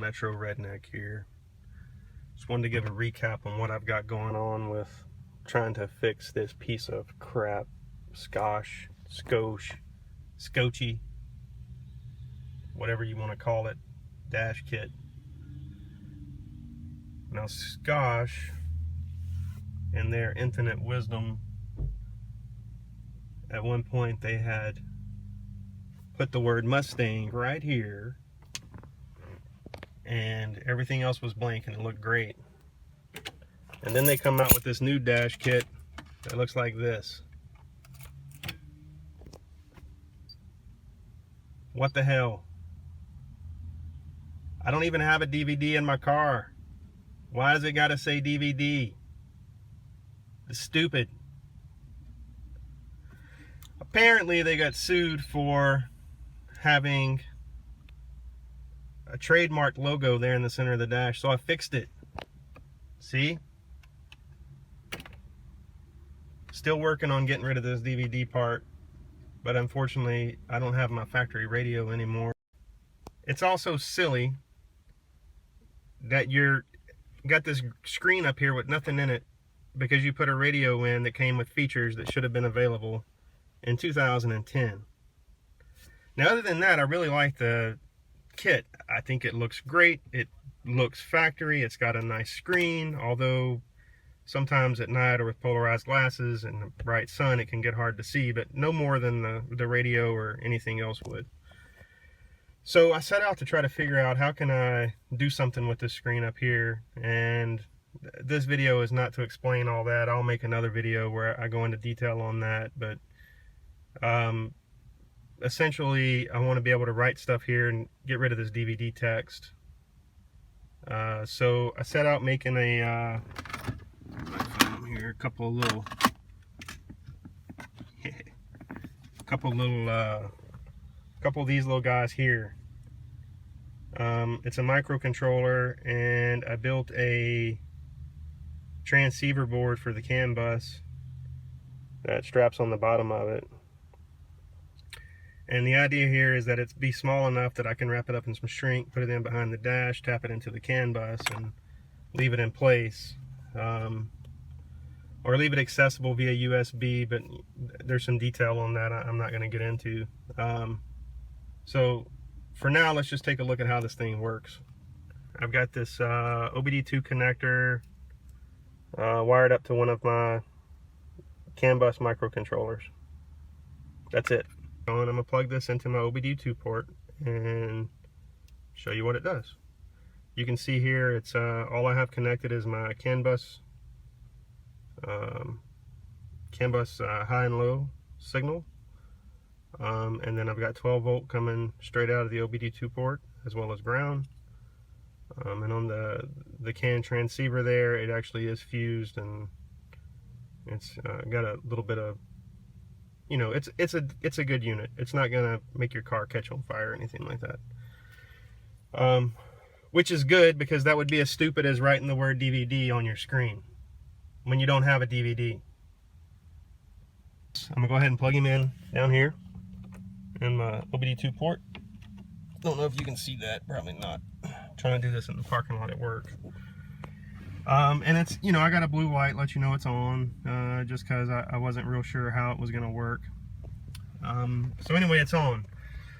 Metro Redneck here. Just wanted to give a recap on what I've got going on with trying to fix this piece of crap Scosche, whatever you want to call it, dash kit. Now Scosche, in their infinite wisdom, at one point they had put the word Mustang right here and everything else was blank and it looked great. And then they come out with this new dash kit that looks like this. What the hell? I don't even have a DVD in my car. Why does it gotta say DVD? It's stupid. Apparently they got sued for having a trademark logo there in the center of the dash, so I fixed it. See? Still working on getting rid of this DVD part, but unfortunately I don't have my factory radio anymore. It's also silly that you're got this screen up here with nothing in it because you put a radio in that came with features that should have been available in 2010. Now, other than that, I really like the kit. I think it looks great. It looks factory. It's got a nice screen, although sometimes at night or with polarized glasses and the bright sun it can get hard to see, but no more than the radio or anything else would. So I set out to try to figure out how can I do something with this screen up here, and this video is not to explain all that. I'll make another video where I go into detail on that, but essentially I want to be able to write stuff here and get rid of this DVD text. So I set out making a here, a couple of these little guys here. It's a microcontroller, and I built a transceiver board for the CANBus that straps on the bottom of it. And the idea here is that it's be small enough that I can wrap it up in some shrink, put it in behind the dash, tap it into the CANBus, and leave it in place. Or leave it accessible via USB, but there's some detail on that I'm not going to get into. So for now, let's just take a look at how this thing works. I've got this OBD2 connector wired up to one of my CANBus microcontrollers. That's it. And I'm going to plug this into my OBD2 port and show you what it does. You can see here, it's all I have connected is my CANBus high and low signal, and then I've got 12 volt coming straight out of the OBD2 port as well as ground, and on the CAN transceiver there, it actually is fused, and it's got a little bit of, you know, it's a good unit. It's not gonna make your car catch on fire or anything like that, which is good, because that would be as stupid as writing the word DVD on your screen when you don't have a DVD. I'm gonna go ahead and plug him in down here in my OBD2 port. Don't know if you can see that, probably not. I'm trying to do this in the parking lot at work. And it's, you know, I got a blue light, let you know it's on, just because I wasn't real sure how it was gonna work. So anyway, it's on.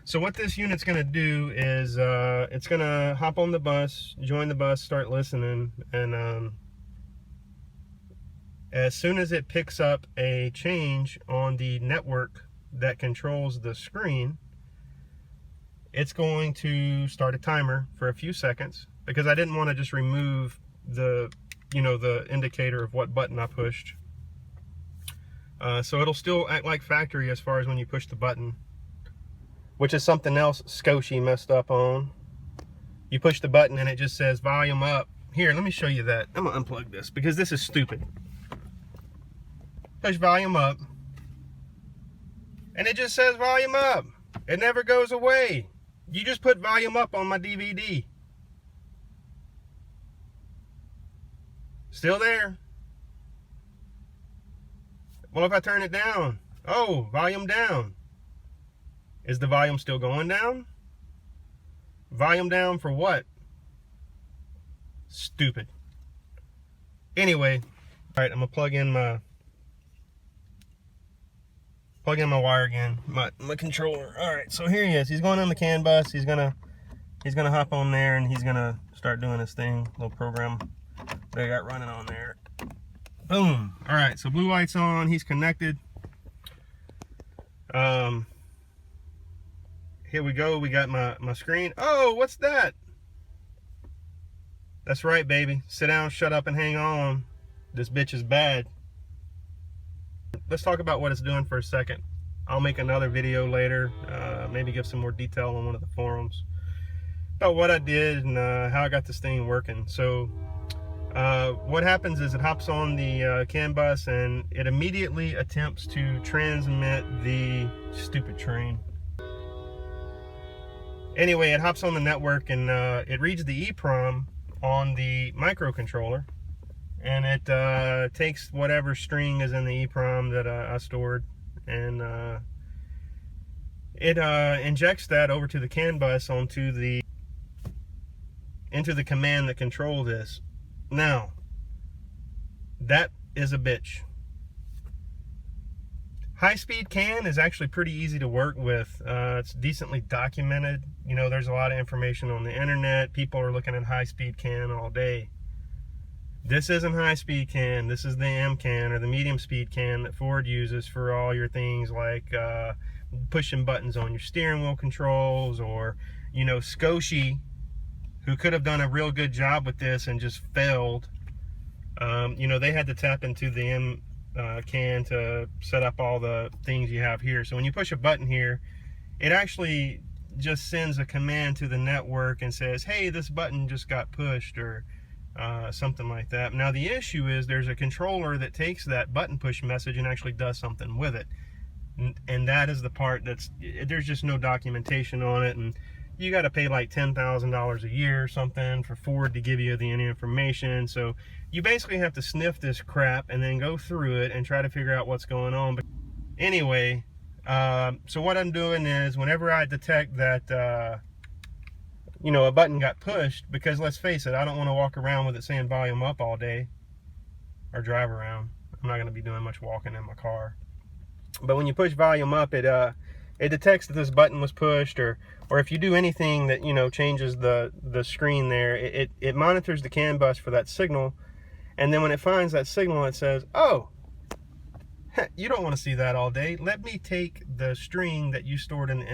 So what this unit's gonna do is it's gonna hop on the bus, join the bus, start listening, and as soon as it picks up a change on the network that controls the screen, it's going to start a timer for a few seconds, because I didn't want to just remove the, you know, the indicator of what button I pushed. So it'll still act like factory as far as when you push the button, which is something else Scosche messed up on. You push the button and it just says volume up. Here, let me show you that. I'm gonna unplug this because this is stupid. Push volume up and it just says volume up. It never goes away. You just put volume up on my DVD. Still there. Well, if I turn it down, oh, volume down. Is the volume still going down? Volume down for what? Stupid. Anyway, all right, I'm gonna plug in my wire again, my controller. All right, so here he is. He's going on the CANBus. He's gonna hop on there and he's gonna start doing his thing, little program they got running on there. Boom. All right, so blue light's on. He's connected. Here we go. We got my screen. Oh, what's that? That's right, baby. Sit down, shut up, and hang on. This bitch is bad. Let's talk about what it's doing for a second. I'll make another video later, maybe give some more detail on one of the forums about what I did and how I got this thing working. So what happens is it hops on the CANBus and it immediately attempts to transmit the stupid train. Anyway, it hops on the network and it reads the EEPROM on the microcontroller, and it takes whatever string is in the EEPROM that I stored, and it injects that over to the CANBus into the command that control this. Now, that is a bitch. High-speed CAN is actually pretty easy to work with. It's decently documented. You know, there's a lot of information on the internet. People are looking at high-speed CAN all day. This isn't high-speed CAN. This is the MCAN, or the medium-speed CAN, that Ford uses for all your things like pushing buttons on your steering wheel controls, or, you know, Scosche, who could have done a real good job with this and just failed. You know, they had to tap into the MCAN to set up all the things you have here. So when you push a button here, it actually just sends a command to the network and says, hey, this button just got pushed, or something like that. Now the issue is there's a controller that takes that button push message and actually does something with it, and that is the part there's just no documentation on it, and you got to pay like $10,000 a year or something for Ford to give you any information. So you basically have to sniff this crap and then go through it and try to figure out what's going on. But anyway, so what I'm doing is whenever I detect that you know, a button got pushed, because let's face it, I don't want to walk around with it saying volume up all day or drive around. I'm not going to be doing much walking in my car. But when you push volume up, it detects that this button was pushed, or if you do anything that, you know, changes the screen there, it monitors the CANBus for that signal, and then when it finds that signal, it says, oh, you don't want to see that all day. Let me take the string that you stored in the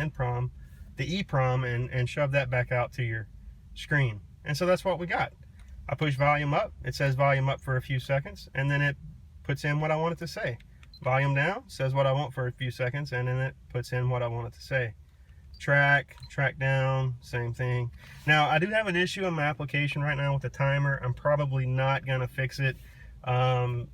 EEPROM, and shove that back out to your screen. And so that's what we got. I push volume up, it says volume up for a few seconds, and then it puts in what I want it to say. Volume down, says what I want for a few seconds, and then it puts in what I want it to say. Track down, same thing. Now, I do have an issue in my application right now with the timer. I'm probably not gonna fix it. I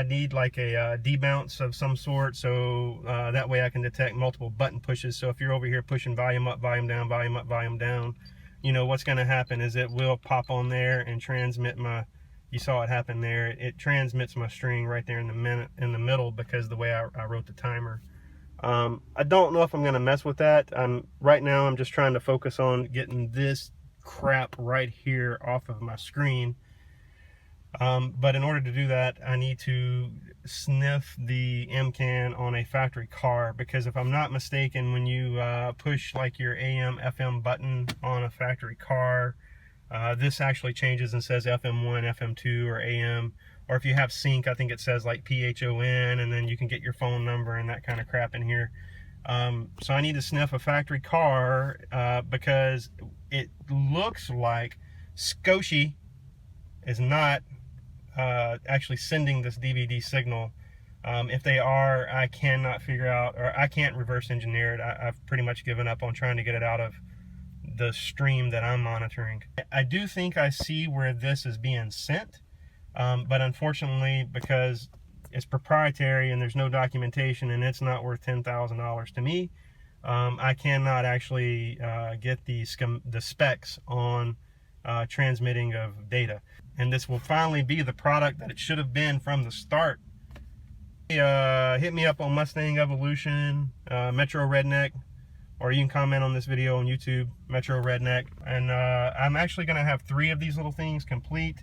need like a debounce of some sort, so that way I can detect multiple button pushes. So if you're over here pushing volume up, volume down, volume up, volume down, you know what's gonna happen is it will pop on there and transmit my, you saw it happen there, it transmits my string right there in the middle, because the way I wrote the timer. I don't know if I'm gonna mess with that. Right now I'm just trying to focus on getting this crap right here off of my screen. But in order to do that, I need to sniff the MCAN on a factory car, because if I'm not mistaken, when you push like your AM, FM button on a factory car, this actually changes and says FM1, FM2, or AM. Or if you have sync, I think it says like PHON, and then you can get your phone number and that kind of crap in here. So I need to sniff a factory car, because it looks like Scosche is not actually sending this DVD signal. If they are, I cannot figure out, or I can't reverse engineer it. I've pretty much given up on trying to get it out of the stream that I'm monitoring. I do think I see where this is being sent, but unfortunately, because it's proprietary and there's no documentation and it's not worth $10,000 to me, I cannot actually get the specs on transmitting of data. And this will finally be the product that it should have been from the start. Hit me up on Mustang Evolution, Metro Redneck, or you can comment on this video on YouTube, Metro Redneck. And I'm actually going to have 3 of these little things complete.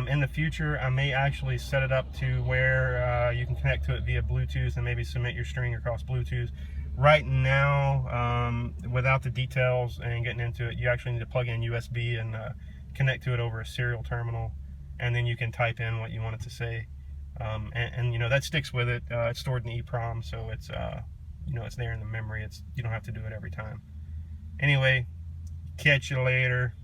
In the future, I may actually set it up to where you can connect to it via Bluetooth and maybe submit your string across Bluetooth. Right now, without the details and getting into it, you actually need to plug in USB and connect to it over a serial terminal, and then you can type in what you want it to say. And you know, that sticks with it. It's stored in EEPROM, so it's you know, it's there in the memory. You don't have to do it every time. Anyway, catch you later.